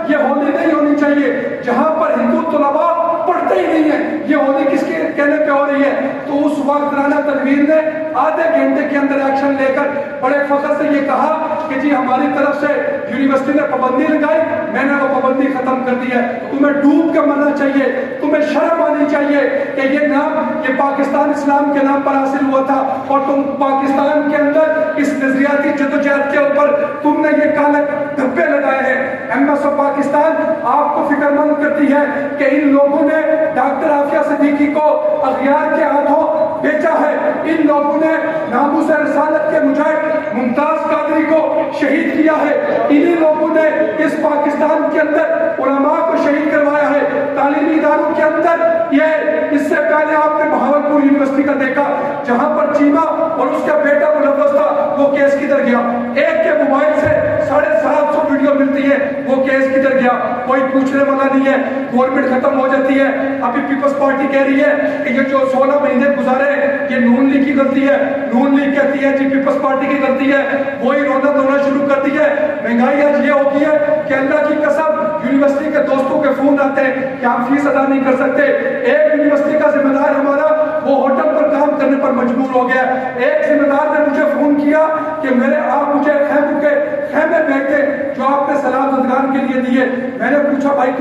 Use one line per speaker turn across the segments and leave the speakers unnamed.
یہ ہولی نہیں ہونی چاہیے جہاں پر ہندو طلبا پڑھتے ہی نہیں ہیں. یہ ہولی کس کے کہنے پہ ہو رہی ہے؟ تو اس وقت رانا تنویر نے آدھے گھنٹے کے اندر ایکشن لے کر بڑے فخر سے یہ کہا کہ جی ہماری طرف سے یونیورسٹی نے پابندی لگائی، میں نے وہ پابندی ختم کر دی ہے. تمہیں ڈوب کے مرنا چاہیے، تمہیں شرم آنی چاہیے کہ یہ نام یہ پاکستان اسلام کے نام پر حاصل ہوا تھا اور تم پاکستان کے اندر اس نظریاتی جدوجہد کے اوپر تم نے یہ کالے دھبے لگائے ہیں. ایم ایس آف پاکستان آپ کو فکر مند کرتی ہے کہ ان لوگوں نے ڈاکٹر عافیہ صدیقی کو اغیار کے ہاتھوں بیچا ہے. ان لوگوں نے ناموس رسالت کے مجاہد ممتاز قادری کو شہید کیا ہے. انہی لوگوں نے اس پاکستان کے اندر علماء کو شہید کروایا ہے. تعلیمی اداروں کے اندر یہ اس سے پہلے آپ نے بہاولپور یونیورسٹی کا دیکھا جہاں پر چیمہ اور اس کا بیٹا ملوث تھا، وہ کیس کدھر گیا؟ ایک کے موبائل سے 750 ویڈیو ملتی ہے، وہ کیس کدھر گیا؟ کوئی پوچھنے والا نہیں ہے. گورنمنٹ ختم ہو جاتی ہے. ابھی پیپلز پارٹی کہہ رہی ہے کہ یہ جو 16 مہینے گزارے یہ نون لیگ کی غلطی ہے. نون لیگ کہتی ہے جی پیپلز پارٹی کی غلطی ہے. وہی رونا دھونا شروع کر دی ہے. مہنگائی آج یہ ہوگی ہے کہ اللہ کی قسم یونیورسٹی کے دوستوں کے فون آتے ہیں کہ آپ فیس ادا نہیں کر سکتے. ایک یونیورسٹی کا ذمہ دار ہمارا وہ ہوٹل پر کام کرنے پر مجبور ہو گیا. ایک ذمہ دار نے مجھے فون کیا کہ آپ مجھے خیموں کے خیمے بھیج دیں جو آپ نے سلام ادگان کے لیے دیے. میں نے پوچھا بھائی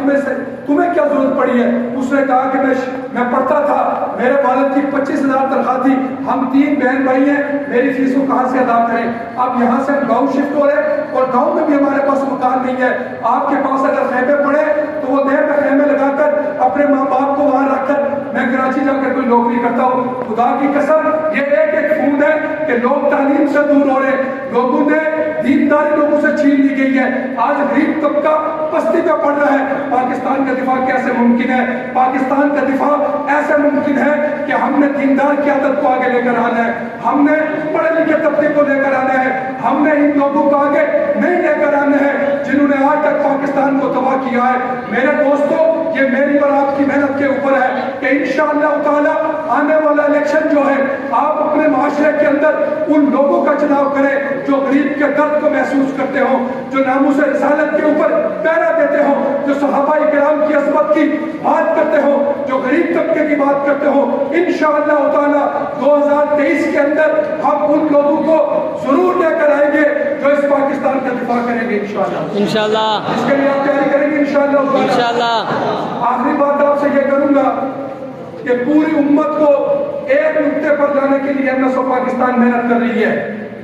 تمہیں کیا ضرورت پڑی ہے؟ اس نے کہا کہ میں پڑھتا تھا، میرے والد کی 25,000 تنخواہ تھی، ہم 3 بہن بھائی ہیں، میری فیس کو کہاں سے ادا کریں؟ اب یہاں سے ہم گاؤں شفٹ ہو رہے اور گاؤں میں بھی ہمارے پاس مکان نہیں ہے. آپ کے پاس اگر خیمے پڑے تو وہ دیر میں خیمے لگا کر اپنے ماں باپ کو وہاں رکھ کر میں کراچی جا کر کوئی نوکری کرتا ہوں. خدا کی قسم یہ ایک فون ہے کہ لوگ تعلیم سے دور ہو رہے، لوگوں نے دینداری لوگوں سے چھین لی گئی ہے. آج غریب طبقہ پستی پہ پڑ رہا ہے. پاکستان کا دفاع کیسے ممکن ہے؟ پاکستان کا دفاع ایسے ممکن ہے کہ ہم نے دیندار کی عادت کو آگے لے کر آنا ہے، ہم نے پڑھے لکھے طبقے کو لے کر آنا ہے، ہم نے ان لوگوں کو آگے نہیں لے کر آنا ہے جنہوں نے آج تک پاکستان کو تباہ کیا ہے. میرے دوستو یہ میری اور آپ کی محنت کے اوپر ہے کہ انشاءاللہ تعالی آنے والا الیکشن جو ہے آپ اپنے معاشرے کے اندر ان لوگوں کا چناؤ کریں جو غریب کے درد کو محسوس کرتے ہوں، جو ناموس رسالت کے اوپر پہرا دیتے ہوں، جو صحابہ کرام کی عظمت کی بات کرتے ہوں، جو غریب طبقے کی بات کرتے ہوں. انشاءاللہ تعالی 2023 کے اندر ہم ان لوگوں کو ضرور لے کر آئیں گے جو اس پاکستان کا دفاع کریں گے انشاءاللہ. اس کے لیے آپ تیاری کریں گے انشاءاللہ. آخری بات آپ سے یہ کروں گا کہ پوری امت کو ایک نقطے پر لانے کے لیے ایم ایس آف پاکستان محنت کر رہی ہے.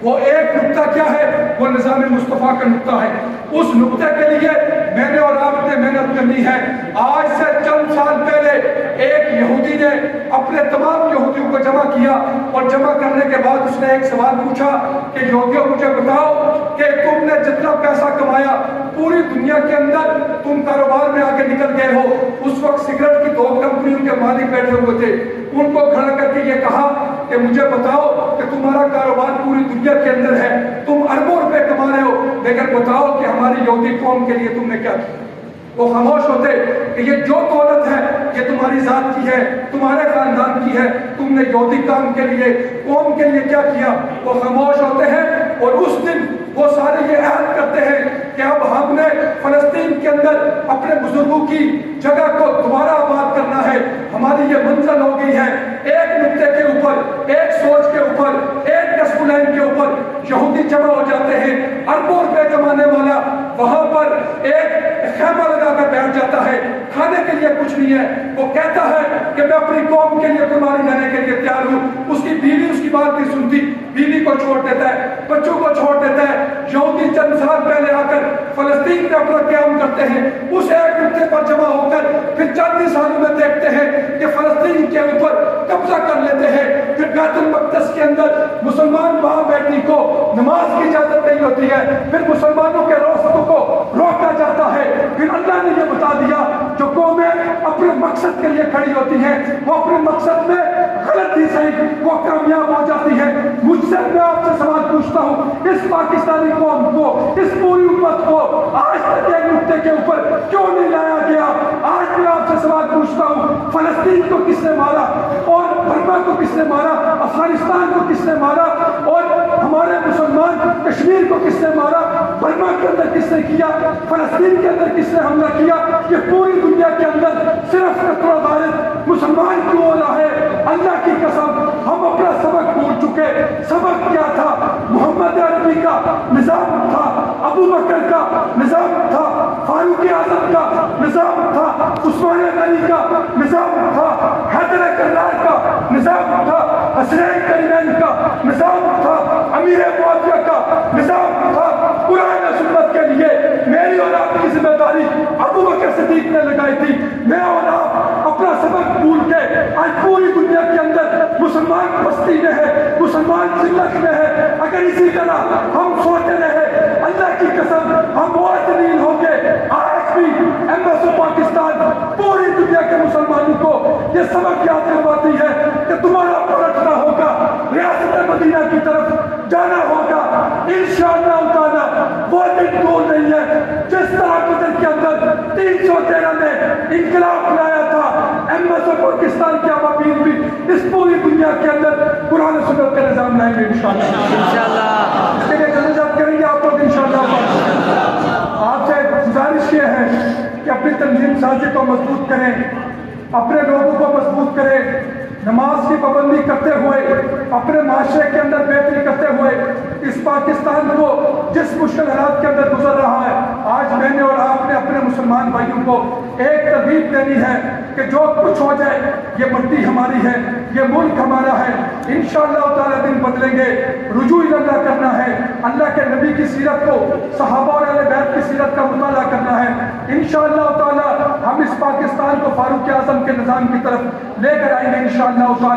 وہ ایک نقطہ کیا ہے؟ وہ نظام مصطفیٰ کا نقطہ ہے. اس نقطے کے لیے میں نے اور آپ نے محنت کرنی ہے. آج سے چند سال پہلے ایک یہودی نے اپنے تمام یہودیوں کو جمع کیا اور جمع کرنے کے بعد اس نے ایک سوال پوچھا کہ یہودیوں مجھے بتاؤ کہ تم نے جتنا پیسہ کمایا پوری دنیا کے اندر تم کاروبار میں آگے نکل گئے ہو. اس وقت سگریٹ کی 2 کمپنیوں کے مالک بیٹھے ہوئے تھے. ان کو کھڑا کر کے یہ کہا کہ مجھے بتاؤ کہ تمہارا کاروبار پوری دنیا کے اندر ہے، تم اربوں روپے کما رہے ہو، لیکن بتاؤ کہ ہماری یہودی قوم کے لیے تم نے کیا کیا؟ وہ خاموش ہوتے کہ یہ جو دولت ہے یہ تمہاری ذات کی ہے، تمہارے خاندان کی ہے، تم نے یہودی کام کے لیے قوم کے لیے کیا کیا؟ وہ خاموش ہوتے ہیں اور اس دن وہ سارے یہ عہد کرتے ہیں کہ اب ہم نے فلسطین کے اندر اپنے بزرگوں کی جگہ کو دوبارہ آباد کرنا ہے. ہماری یہ منزل ہو گئی ہے. ایک نقطے کے اوپر، ایک سوچ کے اوپر، ایک ڈسپو لائن کے اوپر یہودی جمع ہو جاتے ہیں. اربوں روپے کمانے والا وہاں پر ایک خیمہ لگا کر بیٹھ جاتا ہے. کھانے کے لیے کچھ نہیں ہے. وہ کہتا ہے کہ میں اپنی قوم کے لیے قربانی دینے کے لیے تیار ہوں. اس کی بیوی اس کی بات نہیں سنتی، بیوی کو چھوڑ دیتا ہے، بچوں کو چھوڑ دیتا ہے. یہودی چند سال پہلے آ کر فلسطین میں اپنا قیام کرتے ہیں. اس ایک نقطے پر جمع ہو کر پھر چند ہی سالوں میں دیکھتے ہیں کہ فلسطین کے اوپر قبضہ کر لیتے ہیں. پھر بیت المقدس کے اندر مسلمان وہاں بیٹھنے کو نماز کی اجازت نہیں ہوتی ہے. پھر مسلمانوں کے راستوں کو روکا جاتا ہے. پھر اللہ نے یہ بتا دیا جو قومیں اپنے مقصد کے لیے کھڑی ہوتی ہیں وہ اپنے مقصد میں غلط ہی صحیح وہ کامیاب ہو جاتی ہے. مجھ سے میں آپ سے سوال پوچھتا ہوں، اس پاکستانی قوم کو، اس پوری امت کو آج تک ایک نقطے کے اوپر کیوں نہیں لایا گیا؟ آج میں آپ سے سوال پوچھتا ہوں، فلسطین کو کس نے مارا اور برما کو کس نے مارا، افغانستان کو کس نے مارا اور ہمارے مسلمان کشمیر کو کس نے مارا، برما کے اندر کس نے کیا، فلسطین کے اندر کس نے حملہ کیا، یہ پوری دنیا کے اندر صرف قتل و غارت مسلمان کیوں ہو رہا ہے؟ اللہ کی قسم ہم اپنا سبق بھول چکے۔ سبق کیا تھا؟ محمد عربی کا نظام تھا، ابو بکر کا نظام تھا، فاروق اعظم کا نظام تھا، عثمان غنی کا نظام تھا، حیدر کرار کا نظام تھا، حسنین کریمین کا نظام تھا، امیر معاویہ کا نظام تھا۔ قرآن و سنت کے لیے میری اور آپ کی ذمہ داری ابو بکر صدیق نے لگائی تھی۔ میں اور آپ اپنا سبق بھول کے آج پوری دنیا کے اندر مسلمان بستی میں ہے، مسلمان ذلت میں ہے۔ اگر اسی طرح ہم سوتے رہے، اللہ کی قسم ہم معتدل ہوں گے۔ آج بھی ایمبیسی پاکستان پوری دنیا کے مسلمانوں کو یہ سبق یاد کرواتی ہے کہ تمہارا پلٹنا ہوگا، ریاست مدینہ کی طرف جانا ہوگا۔ انشاءاللہ تعالی وہ دن دور نہیں ہے جس طرح قطر کے اندر 313 نے انقلاب لایا تھا، ایمبیسی پاکستان کے عوامل بھی اس پوری دنیا کے اندر قرآن و سنت کا نظام لائیں گے انشاءاللہ۔ اس کے لیے جدوجہد کریں گے آپ لوگ انشاءاللہ۔ آپ سے گزارش یہ ہے کہ اپنی تنظیم سازی کو مضبوط کریں، اپنے لوگوں کو مضبوط کریں، نماز کی پابندی کرتے ہوئے، اپنے معاشرے کے اندر بہتری کرتے ہوئے اس پاکستان کو جس مشکل حالات کے اندر گزر رہا ہے، آج میں نے اور آپ نے اپنے مسلمان بھائیوں کو ایک ترغیب دینی ہے کہ جو کچھ ہو جائے یہ مٹی ہماری ہے، یہ ملک ہمارا ہے، انشاءاللہ تعالی دن بدلیں گے۔ رجوع اللہ کرنا ہے، اللہ کے نبی کی سیرت کو، صحابہ اور اہل بیت کی سیرت کا مطالعہ کرنا ہے۔ انشاءاللہ تعالی ہم اس پاکستان کو فاروق اعظم کے نظام کی طرف لے کر آئیں گے انشاءاللہ تعالی۔